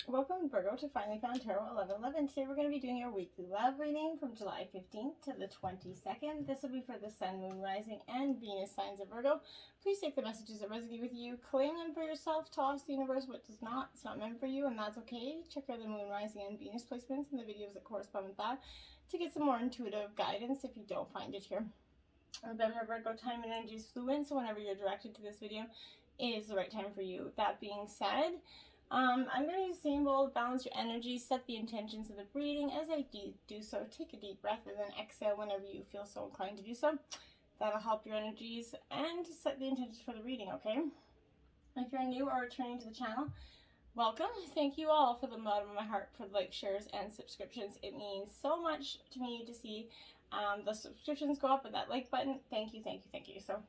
Welcome, Virgo, to Finally Found Tarot 1111. Today we're going to be doing your weekly love reading from July 15th to the 22nd. This will be for the Sun, Moon, Rising, and Venus signs of Virgo. Please take the messages that resonate with you, claim them for yourself, toss the universe what does not. It's not meant for you, and that's okay. Check out the Moon, Rising, and Venus placements and the videos that correspond with that to get some more intuitive guidance if you don't find it here. Remember, Virgo, time and energy is fluid, so whenever you're directed to this video, it is the right time for you. That being said, I'm going to use symbol, balance your energy, set the intentions of the reading. As I do so, take a deep breath and then exhale whenever you feel so inclined to do so. That'll help your energies and set the intentions for the reading, okay? If you're new or returning to the channel, welcome. Thank you all for the bottom of my heart for the likes, shares, and subscriptions. It means so much to me to see the subscriptions go up with that like button. Thank you, thank you, thank you. So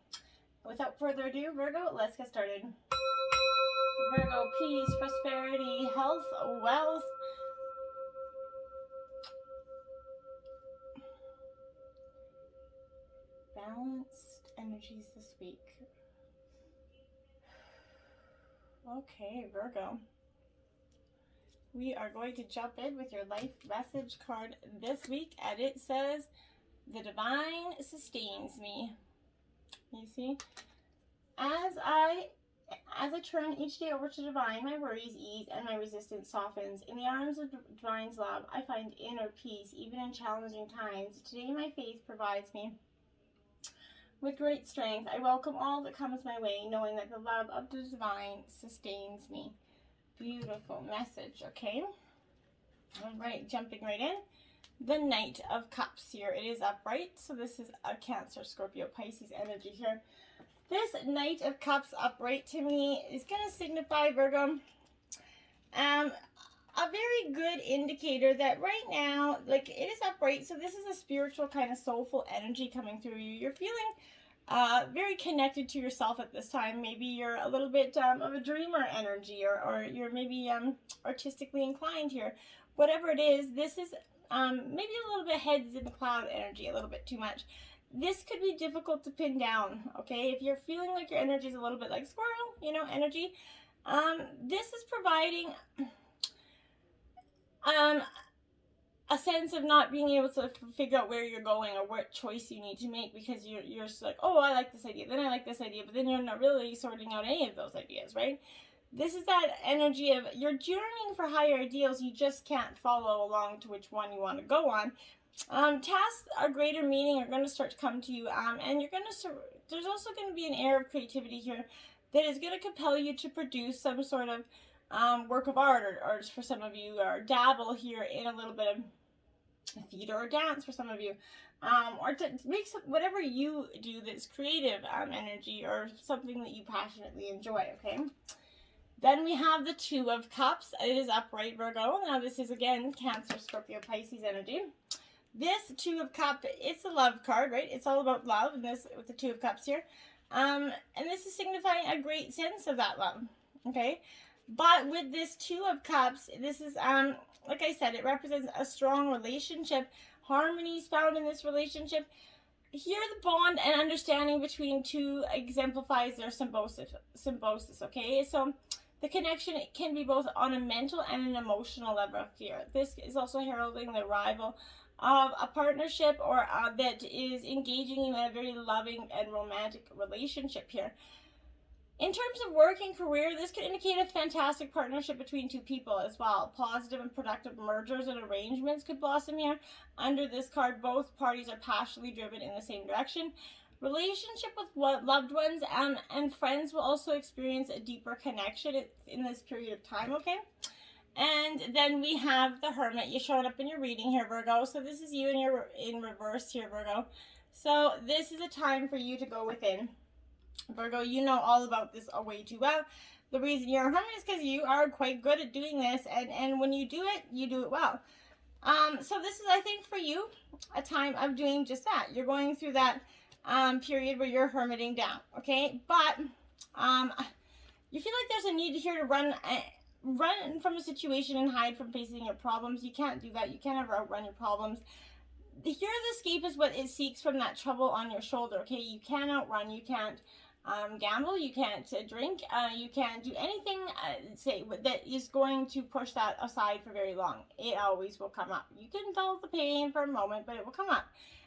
without further ado, Virgo, let's get started. Virgo, peace, prosperity, health, wealth. Balanced energies this week. Okay, Virgo. We are going to jump in with your life message card this week, and it says, "The divine sustains me." You see? As I turn each day over to divine, my worries ease and my resistance softens. In the arms of divine's love, I find inner peace, even in challenging times. Today, my faith provides me with great strength. I welcome all that comes my way, knowing that the love of the divine sustains me. Beautiful message, okay? All right, jumping right in. The Knight of Cups here. It is upright, so this is a Cancer, Scorpio, Pisces energy here. This Knight of Cups upright to me is going to signify, Virgo, a very good indicator that right now, like, it is upright, so this is a spiritual kind of soulful energy coming through you. You're feeling very connected to yourself at this time. Maybe you're a little bit of a dreamer energy, or you're maybe artistically inclined here. Whatever it is, this is maybe a little bit heads in the cloud energy, a little bit too much. This could be difficult to pin down, okay? If you're feeling like your energy is a little bit like squirrel, energy, this is providing a sense of not being able to figure out where you're going or what choice you need to make, because you're just like, oh, I like this idea, then I like this idea, but then you're not really sorting out any of those ideas, right? This is that energy of you're journeying for higher ideals, you just can't follow along to which one you want to go on. Tasks of greater meaning are going to start to come to you, and you're going to, there's also going to be an air of creativity here that is going to compel you to produce some sort of work of art, or for some of you, or dabble here in a little bit of theater or dance for some of you, or to make whatever you do that's creative energy, or something that you passionately enjoy, okay? Then we have the Two of Cups. It is upright, Virgo. Now this is, again, Cancer, Scorpio, Pisces energy. This Two of Cups, it's a love card, right? It's all about love, and this with the Two of Cups here. And this is signifying a great sense of that love, okay? But with this Two of Cups, this is, like I said, it represents a strong relationship. Harmony is found in this relationship. Here, the bond and understanding between two exemplifies their symbiosis, okay? So the connection, it can be both on a mental and an emotional level here. This is also heralding the arrival of a partnership, or that is engaging you in a very loving and romantic relationship here. In terms of work and career, this could indicate a fantastic partnership between two people as well. Positive and productive mergers and arrangements could blossom here. Under this card, both parties are passionately driven in the same direction. Relationship with loved ones and friends will also experience a deeper connection in this period of time, okay? And then we have the Hermit. You showed up in your reading here, Virgo. So this is you in reverse here, Virgo. So this is a time for you to go within. Virgo, you know all about this way too well. The reason you're a Hermit is because you are quite good at doing this, and when you do it well. So this is, I think, for you, a time of doing just that. You're going through that period where you're hermiting down, okay? But you feel like there's a need here to run from a situation and hide from facing your problems. You can't do that. You can't ever outrun your problems. Here, the escape is what it seeks from that trouble on your shoulder, okay? You can't outrun, you can't gamble, you can't drink, you can't do anything say that is going to push that aside for very long. It always will come up. You can dull the pain for a moment, but it will come up.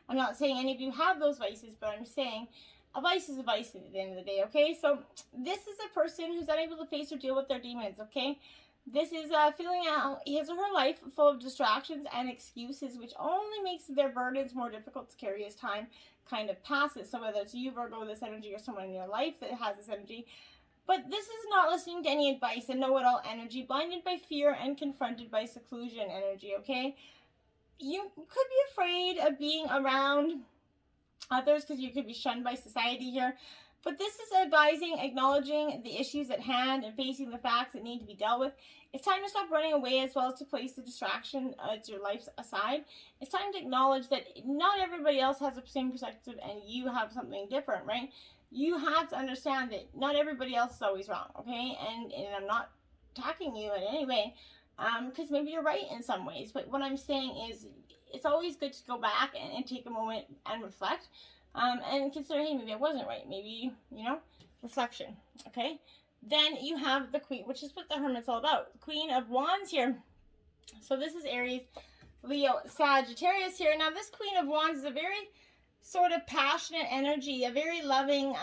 I'm not saying any of you have those vices, but I'm saying a vice is a vice at the end of the day, okay? So this is a person who's unable to face or deal with their demons, okay? This is filling out his or her life full of distractions and excuses, which only makes their burdens more difficult to carry as time kind of passes. So whether it's you, Virgo, this energy, or someone in your life that has this energy, but this is not listening to any advice and know-it-all energy, blinded by fear and confronted by seclusion energy, okay? You could be afraid of being around others because you could be shunned by society here. But this is advising, acknowledging the issues at hand and facing the facts that need to be dealt with. It's time to stop running away, as well as to place the distraction to your life aside. It's time to acknowledge that not everybody else has the same perspective and you have something different, right? You have to understand that not everybody else is always wrong, okay? And I'm not attacking you in any way, because maybe you're right in some ways. But what I'm saying is it's always good to go back and take a moment and reflect. And consider, hey, maybe I wasn't right. Maybe, reflection, okay? Then you have the Queen, which is what the Hermit's all about. Queen of Wands here. So this is Aries, Leo, Sagittarius here. Now, this Queen of Wands is a very sort of passionate energy, a very loving,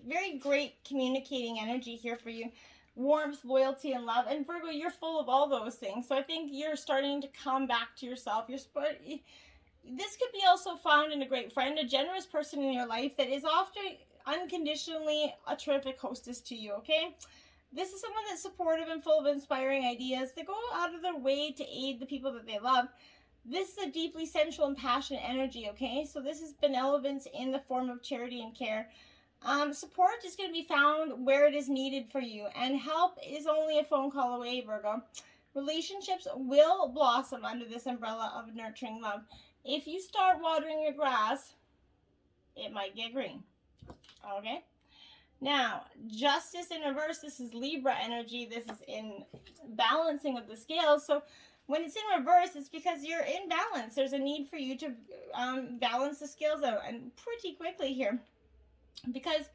very great communicating energy here for you. Warmth, loyalty, and love. And Virgo, you're full of all those things. So I think you're starting to come back to yourself. This could be also found in a great friend, a generous person in your life that is often unconditionally a terrific hostess to you, okay? This is someone that's supportive and full of inspiring ideas. They go out of their way to aid the people that they love. This is a deeply sensual and passionate energy, okay? So this is benevolence in the form of charity and care. Support is going to be found where it is needed for you, and help is only a phone call away, Virgo. Relationships will blossom under this umbrella of nurturing love. If you start watering your grass, it might get green. Okay? Now, justice in reverse, this is Libra energy. This is in balancing of the scales. So when it's in reverse, it's because you're in balance. There's a need for you to balance the scales out, and pretty quickly here. Because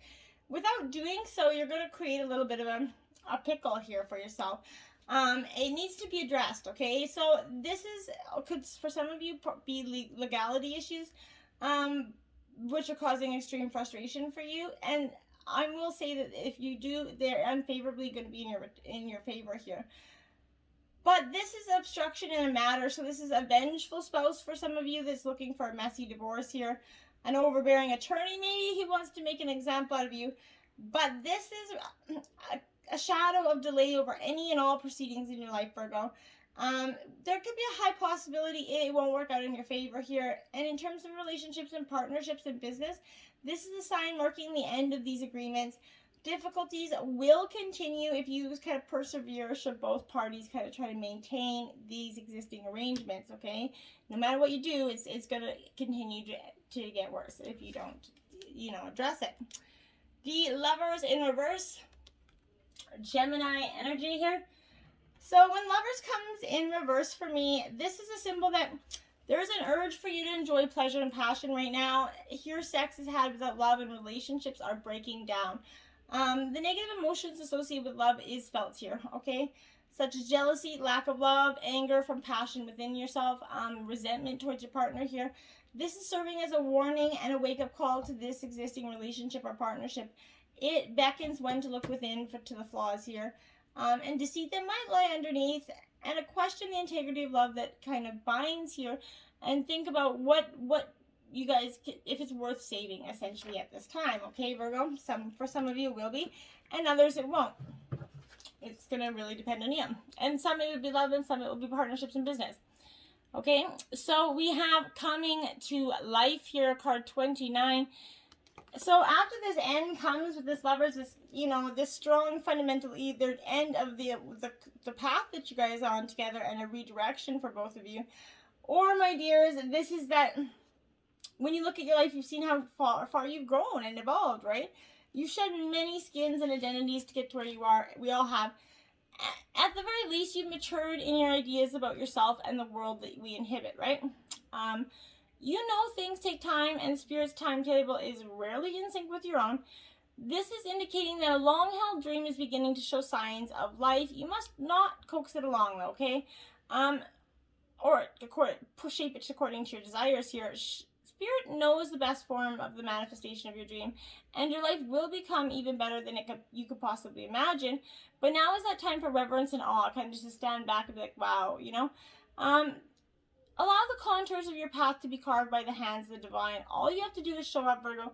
without doing so, you're going to create a little bit of a pickle here for yourself. It needs to be addressed, okay? So this could, for some of you, be legality issues, which are causing extreme frustration for you. And I will say that if you do, they're unfavorably going to be in your favor here. But this is obstruction in a matter, so this is a vengeful spouse for some of you that's looking for a messy divorce here. An overbearing attorney, maybe he wants to make an example out of you. But this is a shadow of delay over any and all proceedings in your life, Virgo. There could be a high possibility it won't work out in your favor here. And in terms of relationships and partnerships and business, this is a sign marking the end of these agreements. Difficulties will continue if you kind of persevere, should both parties kind of try to maintain these existing arrangements, okay? No matter what you do, it's going to continue to get worse if you don't, address it. The Lovers in reverse, Gemini energy here. So when Lovers comes in reverse for me, this is a symbol that there's an urge for you to enjoy pleasure and passion right now. Here, sex is had without love and relationships are breaking down. The negative emotions associated with love is felt here, okay? Such as jealousy, lack of love, anger from passion within yourself, resentment towards your partner here. This is serving as a warning and a wake-up call to this existing relationship or partnership. It beckons when to look within to the flaws here. And deceit that might lie underneath, and a question the integrity of love that kind of binds here, and think about what you guys, if it's worth saving, essentially, at this time, okay, Virgo? For some of you it will be, and others it won't. It's going to really depend on you. And some it would be love, and some it will be partnerships and business. Okay, so we have coming to life here, card 29. So after this end comes with this Lovers, this, this strong fundamental either end of the path that you guys are on together, and a redirection for both of you. Or, my dears, this is that when you look at your life, you've seen how far you've grown and evolved, right? You've shed many skins and identities to get to where you are. We all have. At the very least, you've matured in your ideas about yourself and the world that we inhabit, right? Things take time, and Spirit's timetable is rarely in sync with your own. This is indicating that a long-held dream is beginning to show signs of life. You must not coax it along, though, okay? Or shape it according to your desires here. Spirit knows the best form of the manifestation of your dream, and your life will become even better than you could possibly imagine. But now is that time for reverence and awe, kind of just to stand back and be like, wow, you know? Allow the contours of your path to be carved by the hands of the divine. All you have to do is show up, Virgo.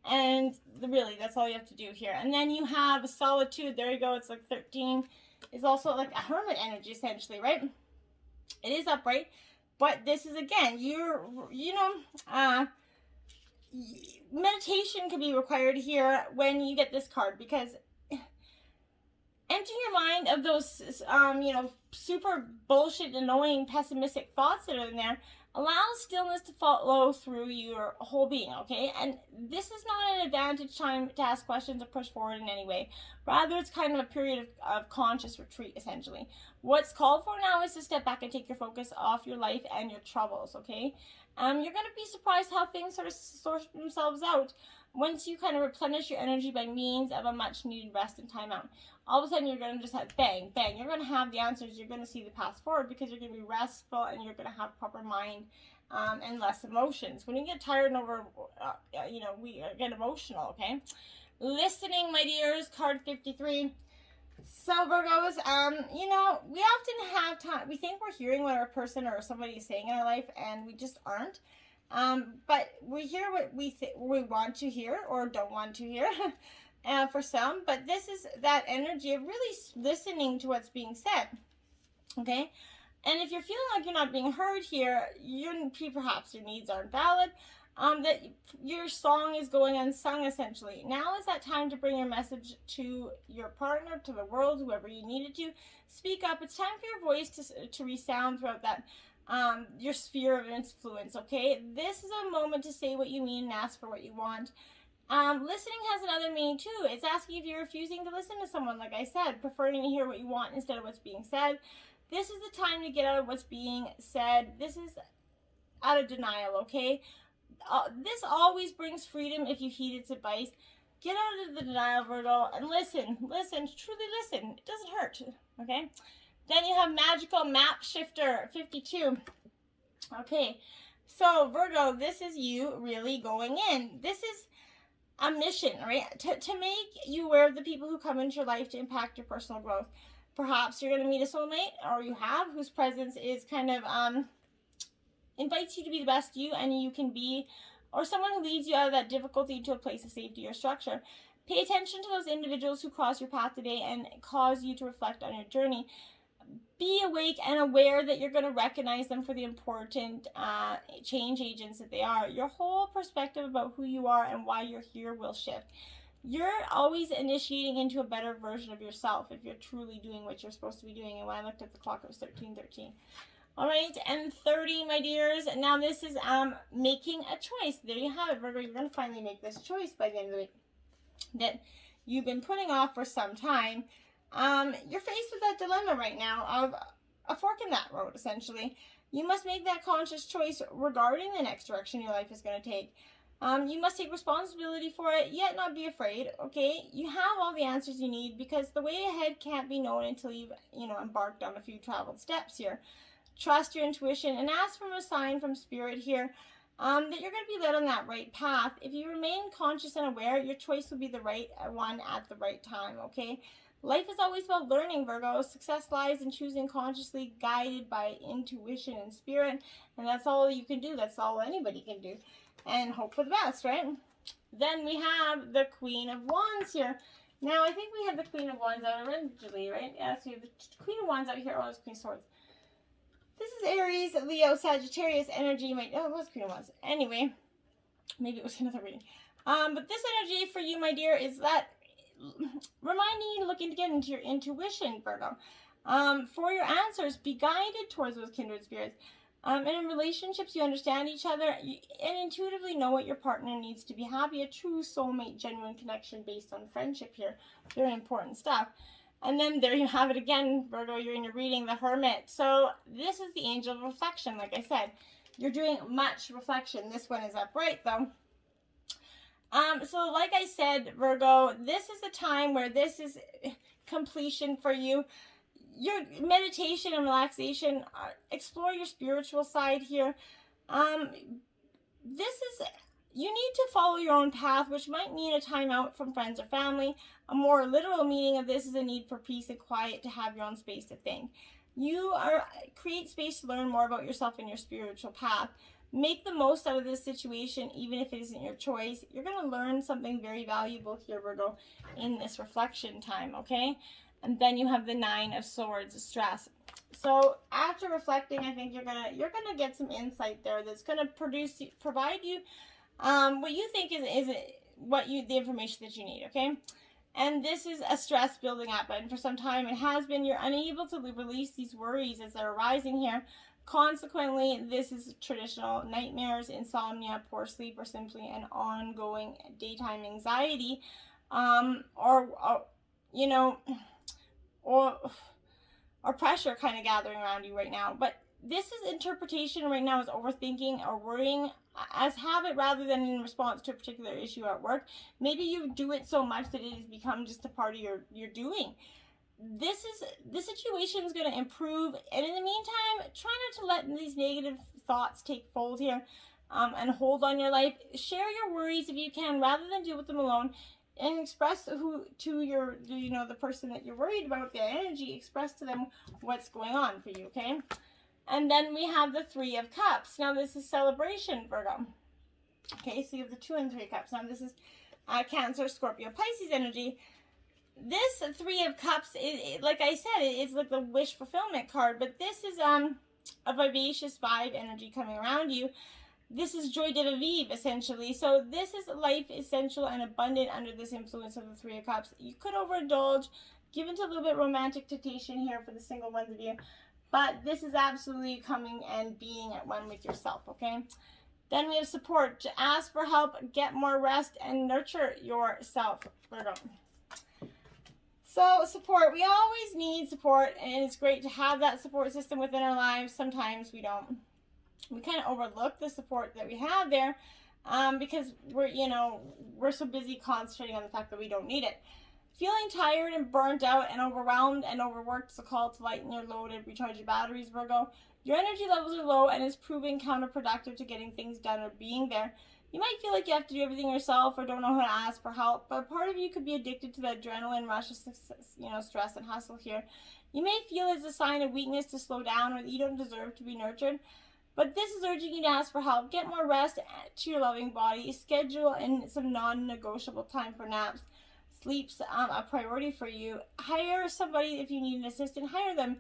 And really, that's all you have to do here. And then you have solitude. There you go. It's like 13. It's also like a hermit energy, essentially, right? It is upright. But this is, again, meditation could be required here when you get this card, because emptying your mind of those, super bullshit, annoying, pessimistic thoughts that are in there allows stillness to follow through your whole being, okay? And this is not an advantage time to ask questions or push forward in any way. Rather, it's kind of a period of conscious retreat, essentially. What's called for now is to step back and take your focus off your life and your troubles, okay? You're going to be surprised how things sort of sort themselves out once you kind of replenish your energy by means of a much-needed rest and time out. All of a sudden, you're going to just have bang, bang. You're going to have the answers. You're going to see the path forward because you're going to be restful and you're going to have proper mind and less emotions. When you get tired and we get emotional, okay? Listening, my dears, card 53. So, Virgos, we often have time. We think we're hearing what our person or somebody is saying in our life, and we just aren't. But we hear what we want to hear or don't want to hear. For some, but this is that energy of really listening to what's being said, okay? And if you're feeling like you're not being heard here, perhaps your needs aren't valid, that your song is going unsung, essentially. Now is that time to bring your message to your partner, to the world, whoever you need it to. Speak up. It's time for your voice to resound throughout that your sphere of influence, okay? This is a moment to say what you mean and ask for what you want. Listening has another meaning too. It's asking if you're refusing to listen to someone, like I said, preferring to hear what you want instead of what's being said. This is the time to get out of what's being said. This is out of denial, okay? This always brings freedom if you heed its advice. Get out of the denial, Virgo, and listen, truly listen. It doesn't hurt, okay? Then you have magical map shifter, 52. Okay, so Virgo, this is you really going in. This is a mission, right? To make you aware of the people who come into your life to impact your personal growth. Perhaps you're going to meet a soulmate, or you have, whose presence is kind of invites you to be the best you and you can be, or someone who leads you out of that difficulty to a place of safety or structure. Pay attention to those individuals who cross your path today and cause you to reflect on your journey. Be awake and aware that you're going to recognize them for the important change agents that they are. Your whole perspective about who you are and why you're here will shift. You're always initiating into a better version of yourself if you're truly doing what you're supposed to be doing. And when I looked at the clock, it was 13:13. All right, and 30, my dears. Now this is making a choice. There you have it, Virgo. You're going to finally make this choice by the end of the week that you've been putting off for some time. You're faced with that dilemma right now of a fork in that road, essentially. You must make that conscious choice regarding the next direction your life is going to take. You must take responsibility for it, yet not be afraid, okay? You have all the answers you need because the way ahead can't be known until you've, embarked on a few traveled steps here. Trust your intuition and ask for a sign from Spirit here that you're going to be led on that right path. If you remain conscious and aware, your choice will be the right one at the right time, okay? Life is always about learning, Virgo. Success lies in choosing consciously, guided by intuition and spirit. And that's all you can do. That's all anybody can do. And hope for the best, right? Then we have the Queen of Wands here. Now, I think we have the Queen of Wands out originally, right? Yeah, so we have the Queen of Wands out here. Oh, it's Queen of Swords. This is Aries, Leo, Sagittarius energy. It was Queen of Wands. Anyway, maybe it was another reading. But this energy for you, my dear, is that reminding you to look to get into your intuition, Virgo. For your answers, be guided towards those kindred spirits. And in relationships, you understand each other and intuitively know what your partner needs to be happy. A true soulmate, genuine connection based on friendship here. Very important stuff. And then there you have it again, Virgo, you're in your reading, the Hermit. So this is the angel of reflection, like I said. You're doing much reflection. This one is upright, though. So like I said, Virgo, this is the time where this is completion for you. Your meditation and relaxation, explore your spiritual side here. This is, you need to follow your own path, which might mean a time out from friends or family. A more literal meaning of this is a need for peace and quiet to have your own space to think. Create space to learn more about yourself and your spiritual path. Make the most out of this situation, even if it isn't your choice. You're going to learn something very valuable here, Virgo, in this reflection time, okay? And then you have the 9 of Swords, stress. So after reflecting, I think you're gonna get some insight there that's gonna provide you what you think is the information that you need, okay? And this is a stress building up, and for some time it has been. You're unable to release these worries as they're arising here. Consequently, this is traditional nightmares, insomnia, poor sleep, or simply an ongoing daytime anxiety, or pressure kind of gathering around you right now. But this is interpretation right now is overthinking or worrying as habit rather than in response to a particular issue at work. Maybe you do it so much that it has become just a part of your doing. The situation is going to improve, and in the meantime, try not to let these negative thoughts take hold here, and hold on your life. Share your worries if you can, rather than deal with them alone, and express the person that you're worried about, the energy. Express to them what's going on for you, okay? And then we have the 3 of Cups. Now this is celebration, Virgo. Okay, so you have the 2 and 3 of Cups. Now this is Cancer, Scorpio, Pisces energy. This 3 of Cups, like I said, it's like the wish fulfillment card, but this is a vivacious vibe energy coming around you. This is joy de vivre, essentially. So this is life essential and abundant under this influence of the 3 of Cups. You could overindulge, give into a little bit romantic temptation here for the single ones of you. But this is absolutely coming and being at one with yourself, okay? Then we have support. To ask for help, get more rest, and nurture yourself, Virgo. So support. We always need support, and it's great to have that support system within our lives. Sometimes we don't. We kind of overlook the support that we have there because we're so busy concentrating on the fact that we don't need it. Feeling tired and burnt out and overwhelmed and overworked is a call to lighten your load and recharge your batteries, Virgo. Your energy levels are low and is proving counterproductive to getting things done or being there. You might feel like you have to do everything yourself or don't know how to ask for help, but part of you could be addicted to the adrenaline rush of stress and hustle here. You may feel it's a sign of weakness to slow down or that you don't deserve to be nurtured. But this is urging you to ask for help. Get more rest to your loving body. Schedule in some non-negotiable time for naps. Sleep's a priority for you. Hire somebody if you need an assistant. Hire them.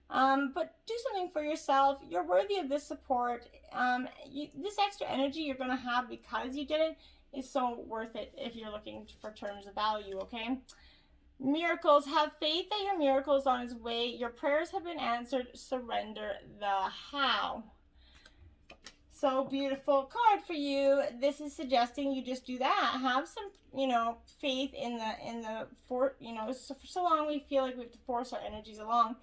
But do something for yourself. You're worthy of this support. This extra energy you're going to have because you did it is so worth it if you're looking for terms of value, okay? Miracles. Have faith that your miracle is on its way. Your prayers have been answered. Surrender the how. So beautiful card for you. This is suggesting you just do that. Have some, faith in the for so long we feel like we have to force our energies along.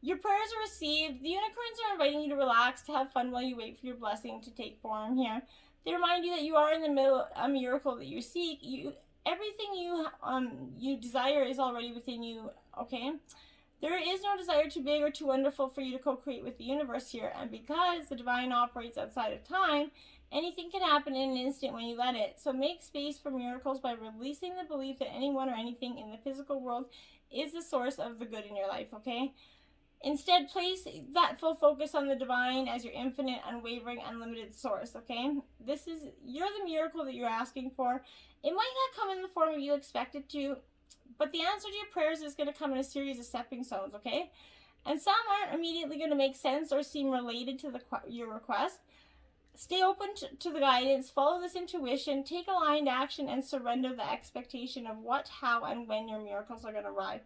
Your prayers are received. The unicorns are inviting you to relax, to have fun while you wait for your blessing to take form here. They remind you that you are in the middle of a miracle that you seek. Everything you desire is already within you, okay? There is no desire too big or too wonderful for you to co-create with the universe here. And because the divine operates outside of time, anything can happen in an instant when you let it. So make space for miracles by releasing the belief that anyone or anything in the physical world is the source of the good in your life, okay? Instead, place that full focus on the divine as your infinite, unwavering, unlimited source, okay? You're the miracle that you're asking for. It might not come in the form you expect it to, but the answer to your prayers is going to come in a series of stepping stones, okay? And some aren't immediately going to make sense or seem related to your request. Stay open to the guidance, follow this intuition, take aligned action, and surrender the expectation of what, how, and when your miracles are going to arrive.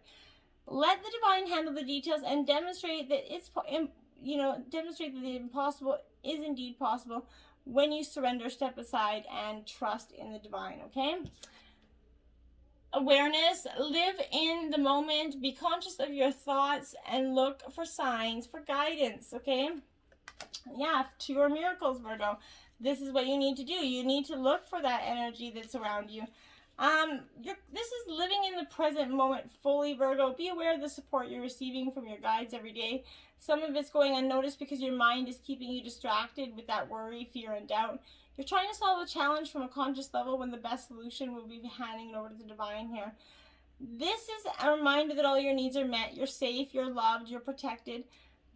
Let the divine handle the details and demonstrate that the impossible is indeed possible when you surrender, step aside, and trust in the divine, okay? Awareness, live in the moment, be conscious of your thoughts, and look for signs, for guidance, okay? Yeah, to your miracles, Virgo. this is what you need to do. You need to look for that energy that's around you. This is living in the present moment fully, Virgo. Be aware of the support you're receiving from your guides every day. Some of it's going unnoticed because your mind is keeping you distracted with that worry, fear, and doubt. You're trying to solve a challenge from a conscious level when the best solution will be handing it over to the divine here. This is a reminder that all your needs are met. You're safe, you're loved, you're protected.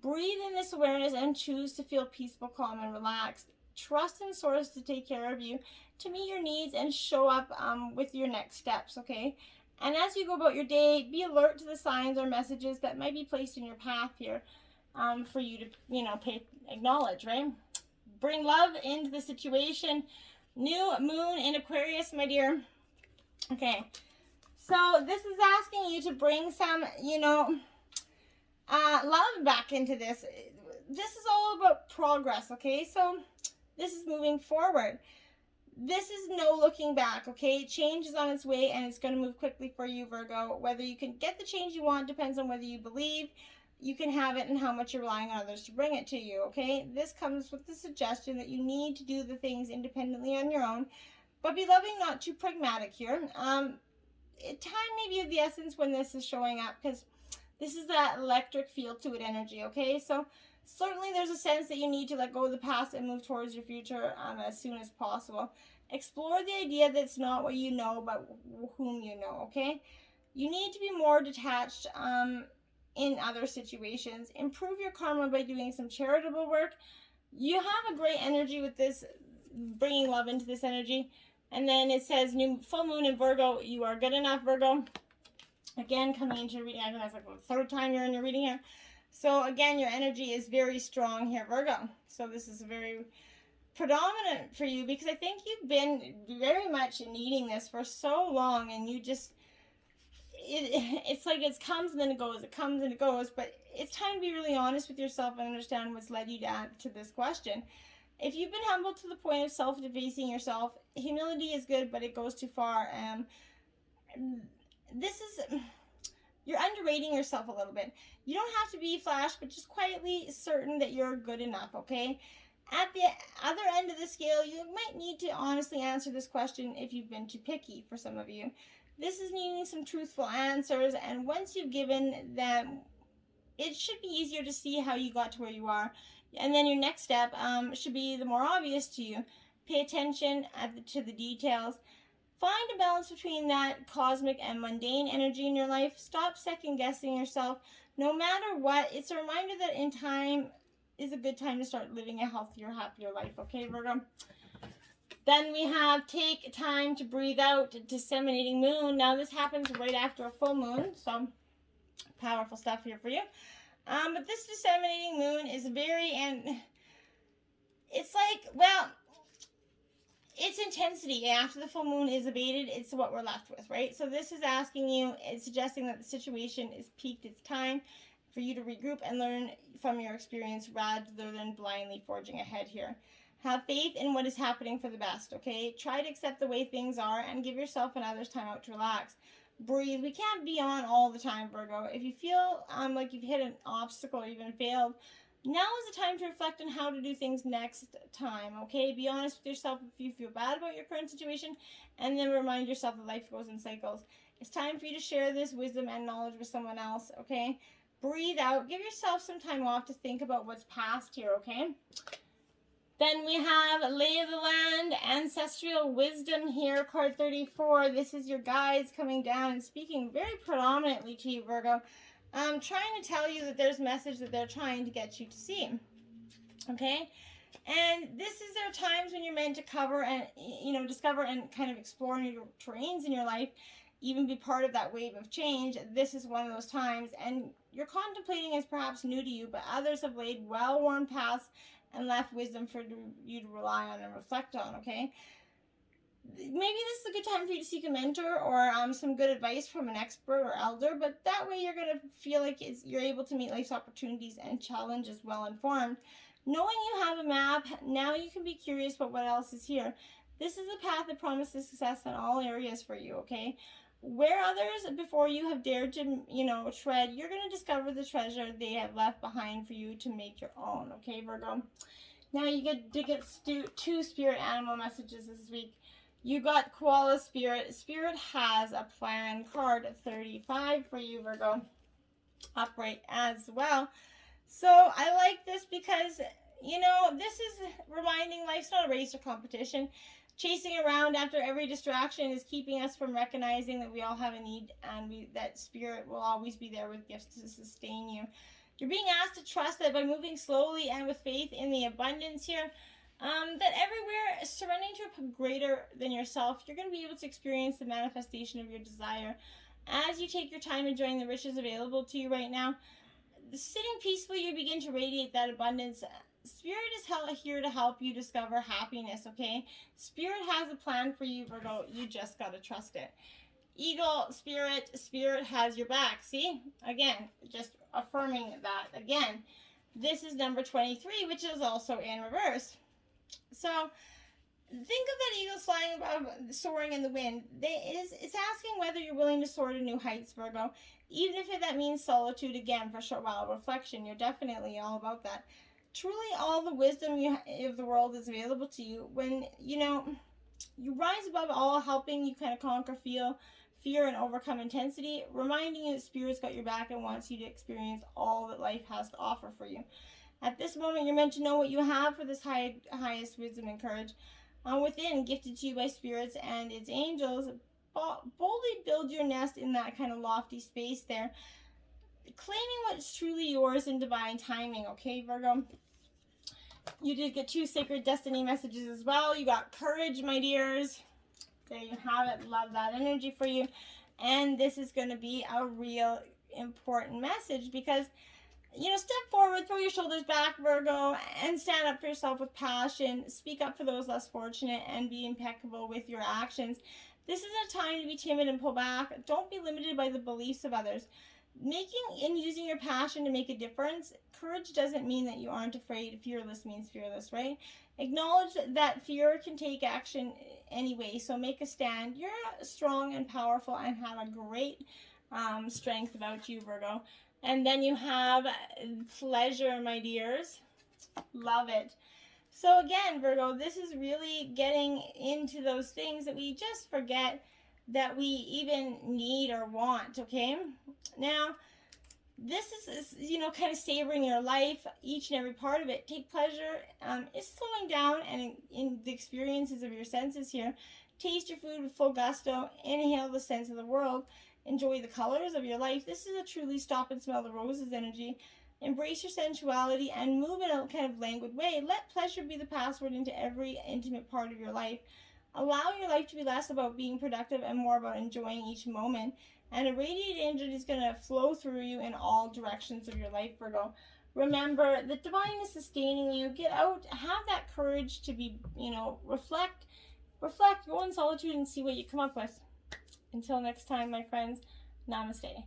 Breathe in this awareness and choose to feel peaceful, calm, and relaxed. Trust in Source to take care of you, to meet your needs, and show up with your next steps, okay? And as you go about your day, be alert to the signs or messages that might be placed in your path here for you to, acknowledge, right? Bring love into the situation. New moon in Aquarius, my dear. Okay, so this is asking you to bring some, love back into this. This is all about progress, okay? So this is moving forward. This is no looking back, okay? Change is on its way, and it's going to move quickly for you, Virgo. Whether you can get the change you want depends on whether you believe you can have it and how much you're relying on others to bring it to you, okay? This comes with the suggestion that you need to do the things independently on your own, but be loving, not too pragmatic here. Time may be of the essence when this is showing up, because this is that electric feel to it energy, okay? So certainly there's a sense that you need to let go of the past and move towards your future as soon as possible. Explore the idea that it's not what you know, but whom you know, okay? You need to be more detached in other situations. Improve your karma by doing some charitable work. You have a great energy with this, bringing love into this energy. And then it says new full moon in Virgo. You are good enough, Virgo. Again, coming into your reading, I think that's like the third time you're in your reading here. So again, your energy is very strong here, Virgo. So this is very predominant for you, because I think you've been very much needing this for so long, and you just, it's like it comes and then it goes, it comes and it goes, but it's time to be really honest with yourself and understand what's led you to this question. If you've been humble to the point of self-defacing yourself, humility is good, but it goes too far. You're underrating yourself a little bit. You don't have to be flash, but just quietly certain that you're good enough, okay? At the other end of the scale, you might need to honestly answer this question if you've been too picky for some of you. This is needing some truthful answers, and once you've given them, it should be easier to see how you got to where you are. And then your next step should be the more obvious to you. Pay attention to the details. Find a balance between that cosmic and mundane energy in your life. Stop second-guessing yourself. No matter what, it's a reminder that in time is a good time to start living a healthier, happier life. Okay, Virgo? Then we have take time to breathe out, disseminating moon. Now this happens right after a full moon, so powerful stuff here for you. But this disseminating moon is and it's like, well, its intensity after the full moon is abated, it's what we're left with, right? So this is asking you, it's suggesting that the situation is peaked. It's time for you to regroup and learn from your experience rather than blindly forging ahead here. Have faith in what is happening for the best, okay? Try to accept the way things are and give yourself and others time out to relax. Breathe. We can't be on all the time, Virgo. If you feel like you've hit an obstacle or even failed, now is the time to reflect on how to do things next time, okay? Be honest with yourself if you feel bad about your current situation, and then remind yourself that life goes in cycles. It's time for you to share this wisdom and knowledge with someone else, okay? Breathe out. Give yourself some time off to think about what's past here, okay? Then we have Lay of the Land, Ancestral Wisdom here, card 34. This is your guides coming down and speaking very predominantly to you, Virgo. I'm trying to tell you that there's a message that they're trying to get you to see, okay? And this is there times when you're meant to cover and, discover and kind of explore new terrains in your life, even be part of that wave of change. This is one of those times, and you're contemplating is perhaps new to you, but others have laid well-worn paths and left wisdom for you to rely on and reflect on, okay? Maybe this is a good time for you to seek a mentor or some good advice from an expert or elder, but that way you're going to feel like you're able to meet life's opportunities and challenges well-informed. Knowing you have a map, now you can be curious about what else is here. This is a path that promises success in all areas for you, okay? Where others before you have dared to, tread, you're going to discover the treasure they have left behind for you to make your own, okay, Virgo? Now you get to get two spirit animal messages this week. You got Koala Spirit. Spirit has a plan. Card 35 for you, Virgo. Upright as well. So I like this because, you know, this is reminding life's not a race or competition. Chasing around after every distraction is keeping us from recognizing that we all have a need, and that spirit will always be there with gifts to sustain you. You're being asked to trust that by moving slowly and with faith in the abundance here, that everywhere surrendering to a greater than yourself, you're going to be able to experience the manifestation of your desire. As you take your time enjoying the riches available to you right now, sitting peacefully, you begin to radiate that abundance. Spirit is here to help you discover happiness, okay? Spirit has a plan for you, Virgo. You just got to trust it. Eagle, Spirit has your back. See? Again, just affirming that again. This is number 23, which is also in reverse. So, think of that eagle flying above, soaring in the wind. It's asking whether you're willing to soar to new heights, Virgo. Even if that means solitude again for a short while, reflection. You're definitely all about that. Truly, all the wisdom of the world is available to you when, you know, you rise above all, helping you kind of conquer fear and overcome intensity, reminding you that Spirit's got your back and wants you to experience all that life has to offer for you. At this moment, you're meant to know what you have for this highest wisdom and courage within, gifted to you by spirits and its angels. Boldly build your nest in that kind of lofty space there, claiming what's truly yours in divine timing, okay, Virgo? You did get 2 sacred destiny messages as well. You got courage, my dears. There you have it. Love that energy for you. And this is going to be a real important message because, you know, step forward, throw your shoulders back, Virgo, and stand up for yourself with passion. Speak up for those less fortunate and be impeccable with your actions. This is a time to be timid and pull back. Don't be limited by the beliefs of others. Making and using your passion to make a difference. Courage doesn't mean that you aren't afraid. Fearless means fearless, right? Acknowledge that fear can take action anyway, so make a stand. You're strong and powerful and have a great strength about you, Virgo. And then you have pleasure, my dears. Love it. So again, Virgo, this is really getting into those things that we just forget that we even need or want, okay? Now, this is, you know, kind of savoring your life, each and every part of it. Take pleasure in slowing down and in the experiences of your senses here. Taste your food with full gusto. Inhale the sense of the world. Enjoy the colors of your life. This is a truly stop and smell the roses energy. Embrace your sensuality and move in a kind of languid way. Let pleasure be the password into every intimate part of your life. Allow your life to be less about being productive and more about enjoying each moment. And a radiant energy is going to flow through you in all directions of your life, Virgo. Remember, the divine is sustaining you. Get out, have that courage to be, you know, reflect, go in solitude and see what you come up with. Until next time, my friends, namaste.